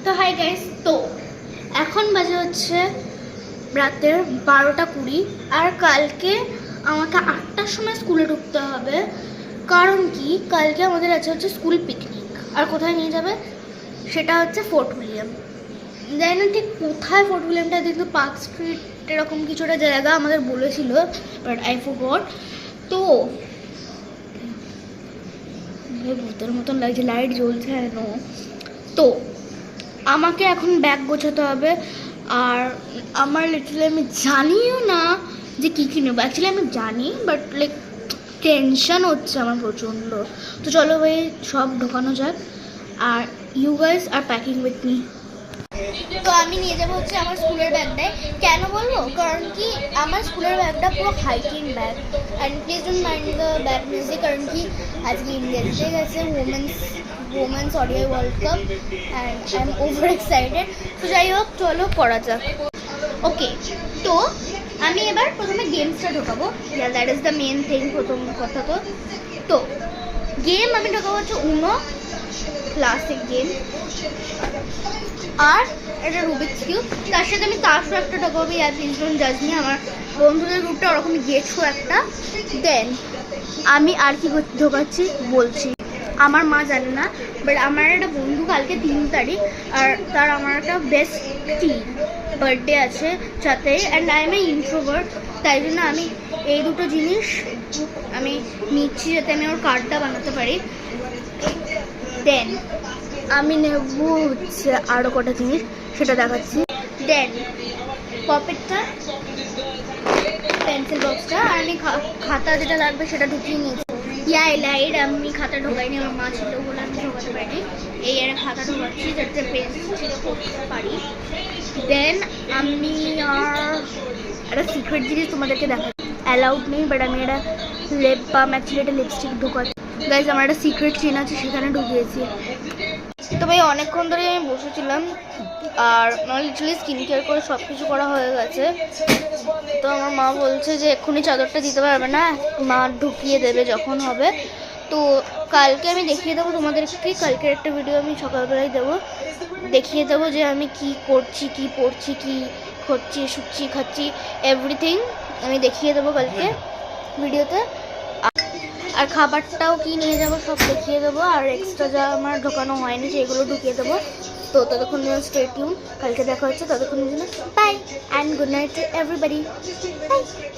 তো hi guys, তো এখন বাজে হচ্ছে রাতের 12টা 20। আর কালকে আমাকে 8টার সময় স্কুলে ঢুকতে হবে, কারণ কি কালকে আমাদের আছে হচ্ছে স্কুল পিকনিক। আর কোথায় নিয়ে যাবে সেটা হচ্ছে ফোর্ট উইলিয়াম। জানি না ঠিক কোথায় ফোর্ট উইলিয়ামটা, কিন্তু পার্ক স্ট্রিট এরকম কিছু একটা জায়গা আমাদের বলেছিল, বাট আই ফরগট। তো ভূতের মতন লাগছে, লাইট জ্বলছে কেন। তো আমাকে এখন ব্যাগ গোছাতে হবে, আর আমার লিটারালি আমি জানিও না যে কী কী নেবো। অ্যাকচুয়ালি আমি জানি, বাট লাইক টেনশন হচ্ছে আমার প্রচণ্ড। তো চলো ভাই সব ঢোকানো যাক, আর you guys are packing with me. তো আমি নিয়ে যাবো হচ্ছে আমার স্কুলের ব্যাগটাই। কেন বলবো, কারণ কি আমার স্কুলের ব্যাগটা পুরো hiking bag. And please don't mind the bag music, কারণ কি আজকে ইন্ডিয়া জিতে গেছে women's ODI world cup, and I am over excited. তো যাই হোক, চলো করা যাক। ওকে, তো আমি এবার প্রথমে গেমসটা ঢোকাবো। That is the main thing, প্রথম কথা। তো গেম আমি ঢোকাবো হচ্ছে উনো ক্লাসিক গেম, আর এটা রুবিক্স কিউব। তার সাথে আমি তাসও একটা ঢোকাবো। আর প্লিজ ডোন্ট জাজ মি, আমার বন্ধুদের গ্রুপটা ওরকম গেছো একটা। দেন আমি আর কি ঢোকাচ্ছি বলছি, আমার মা জানে না, বাট আমার একটা বন্ধু কালকে 3 তারিখ, আর তার আমার একটা বেস্টি বার্থডে আছে সাথে। And I M A introvert, তাই জন্য আমি এই দুটো জিনিস আমি নিচ্ছি যাতে আমি ওর কার্ডটা বানাতে পারি। দেন আমি নেব হচ্ছে আরও কটা জিনিস, সেটা দেখাচ্ছি। দেন পকেটটা, পেন্সিল বক্সটা, আর আমি খাতা যেটা লাগবে সেটা ঢুকিয়ে নিয়েছি। লাইট আমি খাতা ঢোকাইনি, আমার মা ছিল বলে আমি ঢোকাতে পারিনি। এই আর খাতা ঢোকাচ্ছি যাতে পেন্সিল করতে পারি। দেন আমি আর একটা সিক্রেট জিনিস তোমাদেরকে দেখাচ্ছি, অ্যালাউড নেই, বাট আমি একটা লিপ বাম, অ্যাকচুয়ালি একটা লিপস্টিক ঢোকাচ্ছি। গাইজ আমার একটা সিক্রেট চেন আছে, সেখানে ঢুকিয়েছি। তো ভাই অনেকক্ষণ ধরে আমি বসেছিলাম, আর আমার লিটারালি স্কিন কেয়ার করে সব কিছু করা হয়ে গেছে। তো আমার মা বলছে যে এক্ষুনি চাদরটা দিতে পারবে না, মা ঢুকিয়ে দেবে যখন হবে। তো কালকে আমি দেখিয়ে দেবো তোমাদেরকে, কালকের একটা ভিডিও আমি সকালবেলায় দেবো, দেখিয়ে দেবো যে আমি কি করছি, কি পড়ছি, কি হচ্ছি, শুচ্ছি, খাচ্ছি, এভরিথিং আমি দেখিয়ে দেবো কালকে ভিডিওতে। আর খাবারটাও কি নিয়ে যাবো সব দেখিয়ে দেবো, আর এক্সট্রা যা আমার ঢোকানো হয়নি সেগুলো ঢুকিয়ে দেবো। তো ততক্ষণ জন্য স্টে টিউন, কালকে দেখা হচ্ছে। ততক্ষণের জন্য bye and good night to everybody. By.